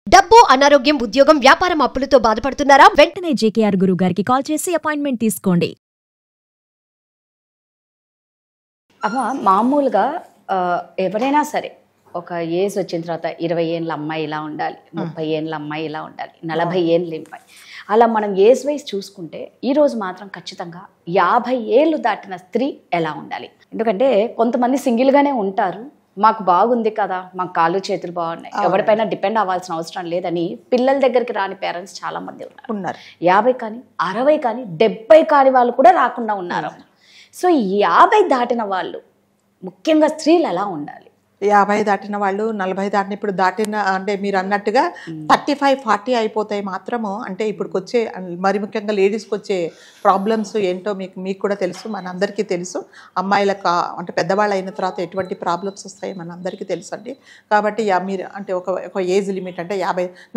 డబ్బు, అనారోగ్యం, ఉద్యోగం, వ్యాపారం అప్పులతో బాధపడుతున్నారా? వెంటనే జేకేఆర్ గురువు గారికి కాల్ చేసి అపాయింట్మెంట్ తీసుకోండి. అమ్మ మామూలుగా ఎవరైనా సరే ఒక ఏజ్ వచ్చిన తర్వాత 20 ఏళ్ళ అమ్మాయి ఇలా ఉండాలి, 30 ఏళ్ళ అమ్మాయి ఇలా ఉండాలి, 40 ఏళ్ళ అమ్మాయి అలా మనం ఏజ్ వైజ్ చూసుకుంటే ఈరోజు మాత్రం ఖచ్చితంగా 50 ఏళ్ళు దాటిన స్త్రీ ఎలా ఉండాలి? ఎందుకంటే కొంతమంది సింగిల్గానే ఉంటారు, మాకు బాగుంది కదా, మాకు కాళ్ళు చేతులు బాగున్నాయి, ఎవరిపైన డిపెండ్ అవ్వాల్సిన అవసరం లేదని పిల్లల దగ్గరికి రాని పేరెంట్స్ చాలా మంది ఉన్నారు. 50 కానీ 60 కానీ 70 కాని వాళ్ళు కూడా రాకుండా ఉన్నారు. సో 50 దాటిన వాళ్ళు ముఖ్యంగా స్త్రీలు ఎలా ఉండాలి? 50 దాటిన వాళ్ళు 40 దాటిన ఇప్పుడు దాటిన అంటే మీరు అన్నట్టుగా 35-40 అయిపోతాయి మాత్రము. అంటే ఇప్పుడుకి వచ్చే మరి ముఖ్యంగా లేడీస్కి వచ్చే ప్రాబ్లమ్స్ ఏంటో మీకు కూడా తెలుసు, మనందరికీ తెలుసు. అమ్మాయిలకు అంటే పెద్దవాళ్ళు అయిన తర్వాత ఎటువంటి ప్రాబ్లమ్స్ వస్తాయి మనందరికీ తెలుసు అండి. కాబట్టి మీరు అంటే ఒక ఏజ్ లిమిట్ అంటే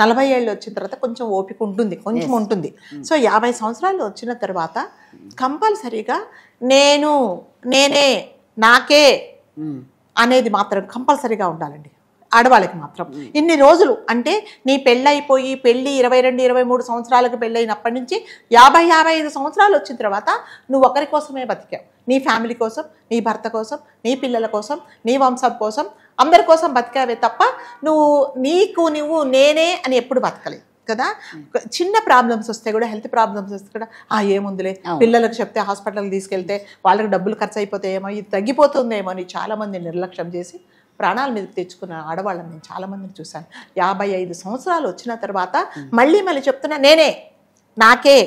40 ఏళ్ళు వచ్చిన తర్వాత కొంచెం ఓపిక ఉంటుంది, కొంచెం ఉంటుంది. సో 50 సంవత్సరాలు వచ్చిన తర్వాత కంపల్సరీగా నేనే నాకే అనేది మాత్రం కంపల్సరీగా ఉండాలండి ఆడవాళ్ళకి మాత్రం. ఇన్ని రోజులు అంటే నీ పెళ్ళైపోయి 22-23 సంవత్సరాలకు పెళ్ళైనప్పటి నుంచి 50-55 సంవత్సరాలు వచ్చిన తర్వాత నువ్వు ఒకరి కోసమే బతికావు. నీ ఫ్యామిలీ కోసం, నీ భర్త కోసం, నీ పిల్లల కోసం, నీ వంశం కోసం, అందరి కోసం బతికావే తప్ప నువ్వు నేనే అని ఎప్పుడు బతకలేదు కదా. చిన్న ప్రాబ్లమ్స్ వస్తే కూడా, హెల్త్ ప్రాబ్లమ్స్ వస్తే కూడా ఏముందిలే పిల్లలకు చెప్తే హాస్పిటల్కి తీసుకెళ్తే వాళ్ళకి డబ్బులు ఖర్చు అయిపోతాయేమో, ఇది తగ్గిపోతుందేమో అని చాలామంది నిర్లక్ష్యం చేసి ప్రాణాల మీదకి తెచ్చుకున్న ఆడవాళ్ళని నేను చాలామందిని చూశాను. 55 సంవత్సరాలు వచ్చిన తర్వాత మళ్ళీ చెప్తున్నా నేనే నాకే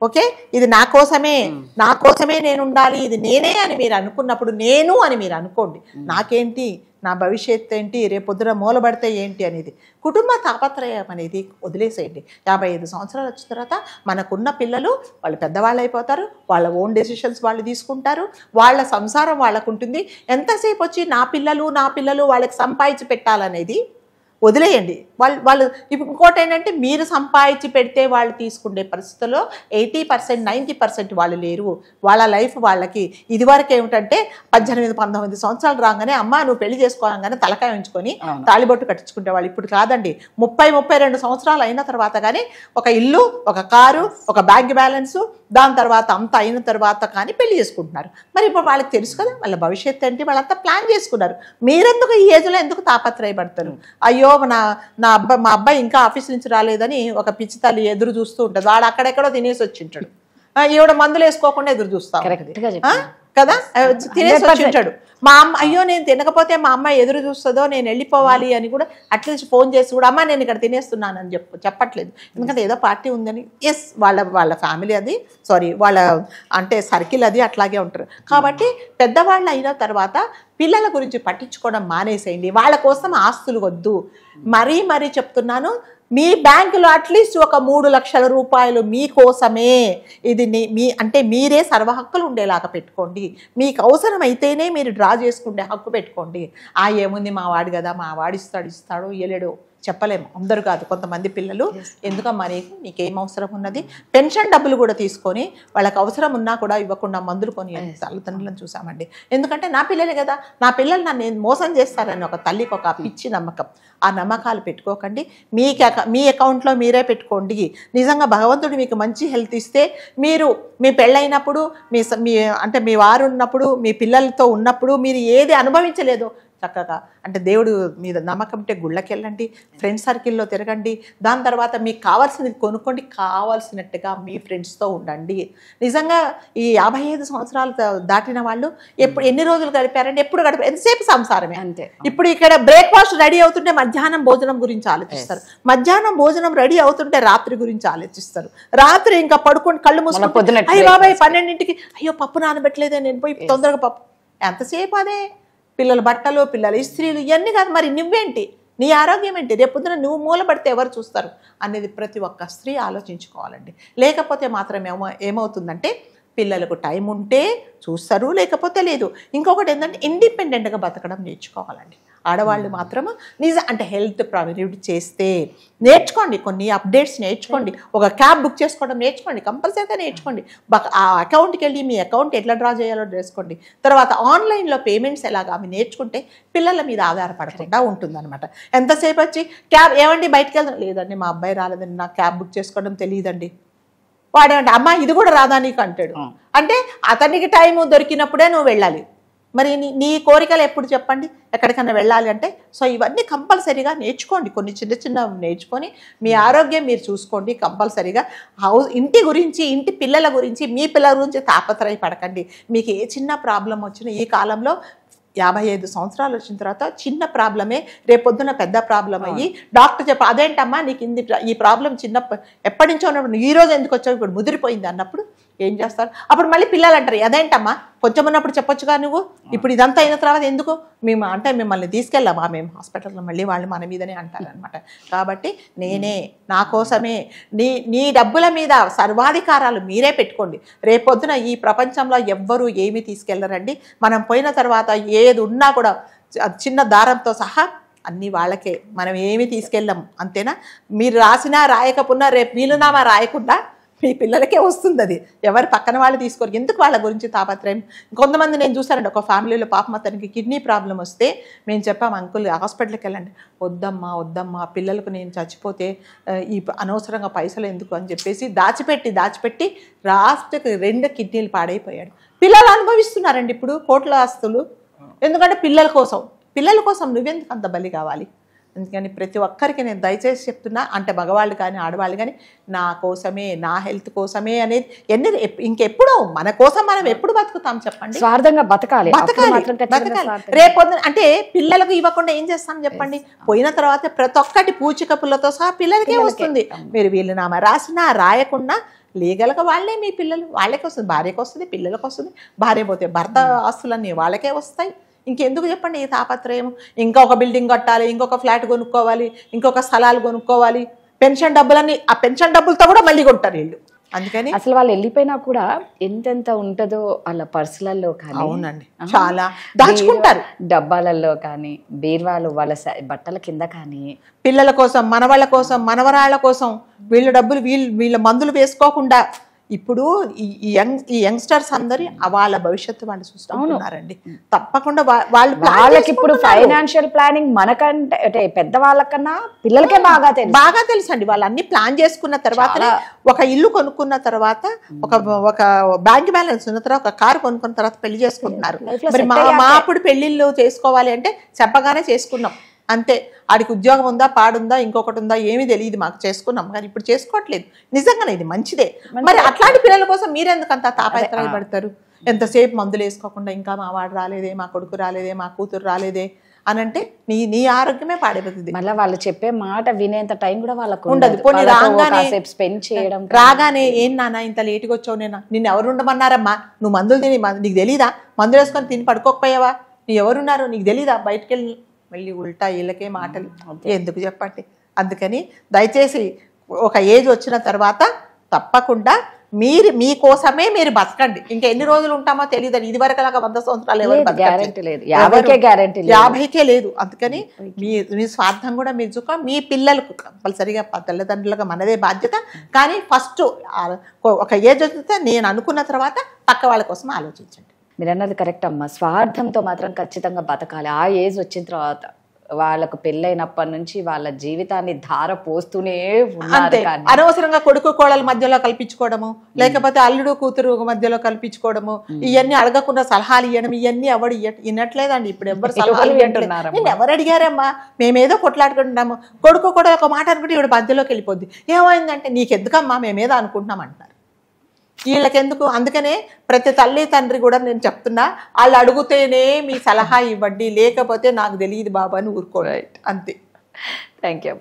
ఓకే, ఇది నా కోసమే నేను ఉండాలి, ఇది నేనే అని మీరు అనుకున్నప్పుడు నేను అని మీరు అనుకోండి. నాకేంటి, నా భవిష్యత్తు ఏంటి, రేపొద్దున మూలబడితే ఏంటి అనేది కుటుంబ తాపత్రయం అనేది వదిలేసేయండి. 55 సంవత్సరాలు వచ్చిన తర్వాత మనకున్న పిల్లలు వాళ్ళు పెద్దవాళ్ళు అయిపోతారు, వాళ్ళ ఓన్ డెసిషన్స్ వాళ్ళు తీసుకుంటారు, వాళ్ళ సంసారం వాళ్ళకు ఉంటుంది. ఎంతసేపు వచ్చి నా పిల్లలు వాళ్ళకి సంపాదించి పెట్టాలనేది వదిలేయండి. వాళ్ళు ఇప్పుడు ఇంకోటి ఏంటంటే మీరు సంపాదించి పెడితే వాళ్ళు తీసుకునే పరిస్థితుల్లో 80% 90% వాళ్ళు లేరు. వాళ్ళ లైఫ్ వాళ్ళకి ఇదివరకు ఏమిటంటే 18-19 సంవత్సరాలు రాగానే అమ్మ నువ్వు పెళ్లి చేసుకోగానే తలకాయ ఉంచుకొని తాళిబొట్టు కట్టించుకుంటే వాళ్ళు. ఇప్పుడు కాదండి, 30-32 సంవత్సరాలు అయిన తర్వాత కానీ ఒక ఇల్లు, ఒక కారు, ఒక బ్యాంక్ బ్యాలెన్సు, దాని తర్వాత అంత అయిన తర్వాత కానీ పెళ్లి చేసుకుంటున్నారు. మరి ఇప్పుడు వాళ్ళకి తెలుసు కదా వాళ్ళ భవిష్యత్తు ఏంటి, వాళ్ళంతా ప్లాన్ చేసుకున్నారు. మీరెందుకు ఈ ఏజ్లో ఎందుకు తాపత్రయపడతారు? అయ్యో మా అబ్బాయి ఇంకా ఆఫీస్ నుంచి రాలేదని ఒక పిచ్చి తల్లి ఎదురు చూస్తూ ఉంటుంది. వాడు అక్కడెక్కడో తినేసి వచ్చింటాడు, ఈవిడ మందులు వేసుకోకుండా ఎదురు చూస్తా కదా, తినేసి వచ్చింటాడు. మా అమ్మ అయ్యో నేను తినకపోతే మా అమ్మ ఎదురు చూస్తుందో, నేను వెళ్ళిపోవాలి అని కూడా అట్లీస్ట్ ఫోన్ చేసి కూడా అమ్మ నేను ఇక్కడ తినేస్తున్నానని చెప్పట్లేదు. ఎందుకంటే ఏదో పార్టీ ఉందని. ఎస్, వాళ్ళ ఫ్యామిలీ అది, వాళ్ళ అంటే సర్కిల్ అది అట్లాగే ఉంటారు. కాబట్టి పెద్దవాళ్ళు అయిన తర్వాత పిల్లల గురించి పట్టించుకోవడం మానేసేయండి. వాళ్ళ కోసం ఆస్తులు వద్దు. మరీ చెప్తున్నాను, మీ బ్యాంకులో అట్లీస్ట్ ఒక 3 లక్షల రూపాయలు మీకోసమే, ఇది అంటే మీరే సర్వహక్కులు ఉండేలాగా పెట్టుకోండి. మీకు అవసరమైతేనే మీరు డ్రా చేసుకుంటే హక్కు పెట్టుకోండి. ఏముంది మా వాడు కదా, మా వాడు ఇస్తాడో ఇయ్యలేడో చెప్పలేము, అందరూ కాదు. కొంతమంది పిల్లలు ఎందుకమ్మా నీకేం అవసరం ఉన్నది, పెన్షన్ డబ్బులు కూడా తీసుకొని వాళ్ళకి అవసరం ఉన్నా కూడా ఇవ్వకుండా మందులు కొని తల్లిదండ్రులను చూసామండి. ఎందుకంటే నా పిల్లలే కదా, నా పిల్లలు నన్ను మోసం చేస్తారని ఒక తల్లికి ఒక పిచ్చి నమ్మకం. ఆ నమ్మకాలు పెట్టుకోకండి. మీ అకౌంట్లో మీరే పెట్టుకోండి. నిజంగా భగవంతుడు మీకు మంచి హెల్త్ ఇస్తే మీరు మీ పెళ్ళైనప్పుడు అంటే మీ వారు ఉన్నప్పుడు, మీ పిల్లలతో ఉన్నప్పుడు మీరు ఏది అనుభవించలేదో చక్కగా అంటే దేవుడు మీద నమ్మకం ఉంటే గుళ్ళకి వెళ్ళండి, ఫ్రెండ్స్ సర్కిల్లో తిరగండి, దాని తర్వాత మీకు కావాల్సినది కొనుక్కోండి, కావాల్సినట్టుగా మీ ఫ్రెండ్స్తో ఉండండి. నిజంగా ఈ 55 సంవత్సరాలు దాటిన వాళ్ళు ఎన్ని రోజులు గడిపారంటే ఎంతసేపు సంసారమే అంతే. ఇప్పుడు ఇక్కడ బ్రేక్ఫాస్ట్ రెడీ అవుతుంటే మధ్యాహ్నం భోజనం గురించి ఆలోచిస్తారు, మధ్యాహ్నం భోజనం రెడీ అవుతుంటే రాత్రి గురించి ఆలోచిస్తారు, రాత్రి ఇంకా పడుకొని కళ్ళు మూసుకొని అయ్యో బాబాయ్ 12ంటికి అయ్యో పప్పు నానబెట్టలేదే, నేను పోయి తొందరగా పప్పు. ఎంతసేపు అదే పిల్లల బట్టలు, పిల్లల ఇస్త్రీలు, ఇవన్నీ కాదు. మరి నువ్వేంటి, నీ ఆరోగ్యం ఏంటి, రేపొద్దున నువ్వు మూలపడితే ఎవరు చూస్తారు అనేది ప్రతి ఒక్క స్త్రీ ఆలోచించుకోవాలండి. లేకపోతే మాత్రం ఏమవుతుందంటే పిల్లలకు టైం ఉంటే చూస్తారు, లేకపోతే లేదు. ఇంకొకటి ఏంటంటే ఇండిపెండెంట్గా బతకడం నేర్చుకోవాలండి. ఆడవాళ్ళు మాత్రము అంటే హెల్త్ ప్రైవేట్ చేస్తే నేర్చుకోండి, కొన్ని అప్డేట్స్ నేర్చుకోండి, ఒక క్యాబ్ బుక్ చేసుకోవడం నేర్చుకోండి, కంపల్సరీగా నేర్చుకోండి. ఆ అకౌంట్కి వెళ్ళి మీ అకౌంట్ ఎట్లా డ్రా చేయాలో నేర్చుకోండి. తర్వాత ఆన్లైన్లో పేమెంట్స్ ఎలాగా అవి నేర్చుకుంటే పిల్లల మీద ఆధారపడకుండా ఉంటుందన్నమాట. ఎంతసేపు వచ్చి క్యాబ్ ఏమండి బయటకు వెళ్దాం, లేదండి మా అబ్బాయి రాలేదండి, నాకు క్యాబ్ బుక్ చేసుకోవడం తెలియదండి. వాడేమంటే అమ్మ ఇది కూడా రాదా నీకు అంటాడు. అంటే అతనికి టైం దొరికినప్పుడే నువ్వు వెళ్ళాలి. మరి నీ కోరికలు ఎప్పుడు చెప్పండి ఎక్కడికైనా వెళ్ళాలి అంటే. సో ఇవన్నీ కంపల్సరీగా నేర్చుకోండి, కొన్ని చిన్న చిన్న నేర్చుకొని మీ ఆరోగ్యం మీరు చూసుకోండి. కంపల్సరీగా ఇంటి గురించి, ఇంటి పిల్లల గురించి, మీ పిల్లల గురించి తాపత్రయపడకండి. మీకు ఏ చిన్న ప్రాబ్లం వచ్చినా ఈ కాలంలో 55 సంవత్సరాలు వచ్చిన తర్వాత చిన్న ప్రాబ్లమే రేపొద్దున పెద్ద ప్రాబ్లం అయ్యి డాక్టర్ చెప్ప అదేంటమ్మా నీకు ఈ ప్రాబ్లం ఎప్పటి నుంచో ఉన్నప్పుడు ఈ రోజు ఎందుకు వచ్చావు ఇప్పుడు ముదిరిపోయింది అన్నప్పుడు ఏం చేస్తారు? అప్పుడు మళ్ళీ పిల్లలు అంటారు అదేంటమ్మా కొంచెం ఉన్నప్పుడు చెప్పొచ్చుగా నువ్వు, ఇప్పుడు ఇదంతా అయిన తర్వాత ఎందుకు మేము అంటే మిమ్మల్ని తీసుకెళ్ళామా మేము హాస్పిటల్లో, మళ్ళీ వాళ్ళు మన మీదనే అంటారనమాట. కాబట్టి నేనే నా కోసమే నీ డబ్బుల మీద సర్వాధికారాలు మీరే పెట్టుకోండి. రేపొద్దున ఈ ప్రపంచంలో ఎవ్వరూ ఏమీ తీసుకెళ్ళరండి. మనం పోయిన తర్వాత ఏది ఉన్నా కూడా చిన్న దారంతో సహా అన్నీ వాళ్ళకే, మనం ఏమీ తీసుకెళ్ళాం అంతేనా. మీరు రాసినా రాయకపోయినా రేపు వీలునామా రాయకుండా మీ పిల్లలకే వస్తుంది. అది ఎవరు పక్కన వాళ్ళు తీసుకోరు. ఎందుకు వాళ్ళ గురించి తాపత్రయం? కొంతమంది నేను చూసానండి, ఒక ఫ్యామిలీలో పాపం అతనికి కిడ్నీ ప్రాబ్లం వస్తే మేము చెప్పాము అంకుల్ హాస్పిటల్కి వెళ్ళండి, వద్దమ్మా పిల్లలకు నేను చచ్చిపోతే ఈ అనవసరంగా పైసలు ఎందుకు అని చెప్పేసి దాచిపెట్టి లాస్ట్కి 2 కిడ్నీలు పాడైపోయాడు. పిల్లలు అనుభవిస్తున్నారండి ఇప్పుడు కోట్ల ఆస్తులు. ఎందుకంటే పిల్లల కోసం నువ్వెందుకు అంత బలి కావాలి? అందుకని ప్రతి ఒక్కరికి నేను దయచేసి చెప్తున్నా, అంటే మగవాళ్ళు కానీ ఆడవాళ్ళు కానీ నా కోసమే, నా హెల్త్ కోసమే అనేది ఇంకెప్పుడు మన కోసం మనం ఎప్పుడు బతుకుతాం చెప్పండి? స్వార్థంగా బతకాలి. రేపొద్దు అంటే పిల్లలకు ఇవ్వకుండా ఏం చేస్తాం చెప్పండి? పోయిన తర్వాత ప్రతి ఒక్కటి పూచిక పుల్లతో సహా పిల్లలకే వస్తుంది. మీరు వీలునామా రాసినా రాయకుండా లీగల్గా వాళ్ళే మీ పిల్లలు వాళ్ళకే వస్తుంది, భార్యకు వస్తుంది, పిల్లలకు వస్తుంది. భార్య పోతే భర్త ఆస్తులన్నీ వాళ్ళకే వస్తాయి. ఇంకెందుకు చెప్పండి ఈ తాపత్రయం? ఇంకొక బిల్డింగ్ కట్టాలి, ఇంకొక ఫ్లాట్ కొనుక్కోవాలి, ఇంకొక స్థలాలు కొనుక్కోవాలి, పెన్షన్ డబ్బులన్నీ ఆ పెన్షన్ డబ్బులతో కూడా మళ్ళీ కొంటారు వీళ్ళు. అందుకని అసలు వాళ్ళు వెళ్ళిపోయినా కూడా ఎంతెంత ఉంటుందో వాళ్ళ పర్సులలో కానీ, అవునండి చాలా దాచుకుంటారు, డబ్బాలలో కానీ, బీర్వాలు వాళ్ళ బట్టల కింద కానీ, పిల్లల కోసం, మనవాళ్ళ కోసం, మనవరాళ్ళ కోసం వీళ్ళ డబ్బులు వీళ్ళ మందులు వేసుకోకుండా ఇప్పుడు ఈ యంగ్స్టర్స్ అందరి వాళ్ళ భవిష్యత్తు వాళ్ళు చూస్తున్నారండి. తప్పకుండా వాళ్ళకి ఇప్పుడు ఫైనాన్షియల్ ప్లానింగ్ మనకంటే అంటే పెద్దవాళ్ళకన్నా పిల్లలకే బాగా తెలుసు అండి. వాళ్ళు అన్ని ప్లాన్ చేసుకున్న తర్వాత, ఒక ఇల్లు కొనుక్కున్న తర్వాత, ఒక బ్యాంక్ బ్యాలెన్స్ ఉన్న తర్వాత, ఒక కారు కొనుక్కున్న తర్వాత పెళ్లి చేసుకుంటున్నారు. మరి మా అప్పుడు పెళ్లిళ్ళు చేసుకోవాలి అంటే చెప్పగానే చేసుకున్నాం అంతే. ఆడికి ఉద్యోగం ఉందా, పాడుందా, ఇంకొకటి ఉందా ఏమీ తెలియదు, మాకు చేసుకున్నాం. కానీ ఇప్పుడు చేసుకోవట్లేదు. నిజంగానే ఇది మంచిదే. మరి అట్లాంటి పిల్లల కోసం మీరెందుకు అంత తాపత్రయపడతారు? ఎంతసేపు మందులు వేసుకోకుండా ఇంకా మా వాడు రాలేదే, మా కొడుకు రాలేదే, మా కూతురు రాలేదే అని అంటే నీ ఆరోగ్యమే పాడైపోతుంది. మళ్ళీ వాళ్ళు చెప్పే మాట వినేంత టైం కూడా వాళ్ళకు ఉండదు. పోనీ స్పెండ్ చేయడం, రాగానే ఏం నాన్న ఇంత లేటుగా వచ్చావు, నిన్ను ఎవరు ఉండమన్నారమ్మా, నువ్వు మందులు తిని నీకు తెలీదా, మందులు వేసుకొని తిని పడుకోకపోయావా, నీ ఎవరున్నారు నీకు తెలీదా, బయటకు వెళ్ళి మళ్ళీ ఉల్టా వీళ్ళకే మాటలు ఎందుకు చెప్పండి? అందుకని దయచేసి ఒక ఏజ్ వచ్చిన తర్వాత తప్పకుండా మీకోసమే మీరు బతకండి. ఇంకా ఎన్ని రోజులు ఉంటామో తెలియదు. ఇది వరకు అలాగా 100 సంవత్సరాలు ఎవరు లేదు, 50కే లేదు. అందుకని మీ స్వార్థం కూడా మీరు చూక మీ పిల్లలకు కంపల్సరిగా తల్లిదండ్రులుగా మనదే బాధ్యత. కానీ ఫస్ట్ ఒక ఏజ్ వచ్చితే నేను అనుకున్న తర్వాత పక్క వాళ్ళ కోసం ఆలోచించండి. మీరు అన్నది కరెక్ట్ అమ్మా. స్వార్థంతో మాత్రం ఖచ్చితంగా బతకాలి. ఆ ఏజ్ వచ్చిన తర్వాత వాళ్ళకు పెళ్ళైనప్పటి నుంచి వాళ్ళ జీవితాన్ని ధార పోస్తూనే ఉన్నారు. అనవసరంగా కొడుకు కోడల మధ్యలో కల్పించుకోవడము, లేకపోతే అల్లుడు కూతురు మధ్యలో కల్పించుకోవడము, ఇవన్నీ అడగకుండా సలహాలు ఇవ్వడం, ఇవన్నీ ఎవరు వినట్లేదండి. ఇప్పుడు ఎవరు సలహాలు వింటున్నారు? నేను ఎవరు అడిగారమ్మా, మేమేదో కొట్లాడుకుంటున్నాము, కొడుకు కూడా ఒక మాట అనుకుంటే ఇవిడ మధ్యలోకి వెళ్ళిపోద్ది. ఏమైందంటే నీకెందుకమ్మా మేమేదో అనుకుంటున్నాం అంటారు. వీళ్ళకెందుకు? అందుకనే ప్రతి తల్లి తండ్రి కూడా నేను చెప్తున్నా, వాళ్ళు అడుగుతేనే మీ సలహా ఇవ్వండి, లేకపోతే నాకు తెలియదు బాబా అని ఊరుకోండి. అంతే. Thank you.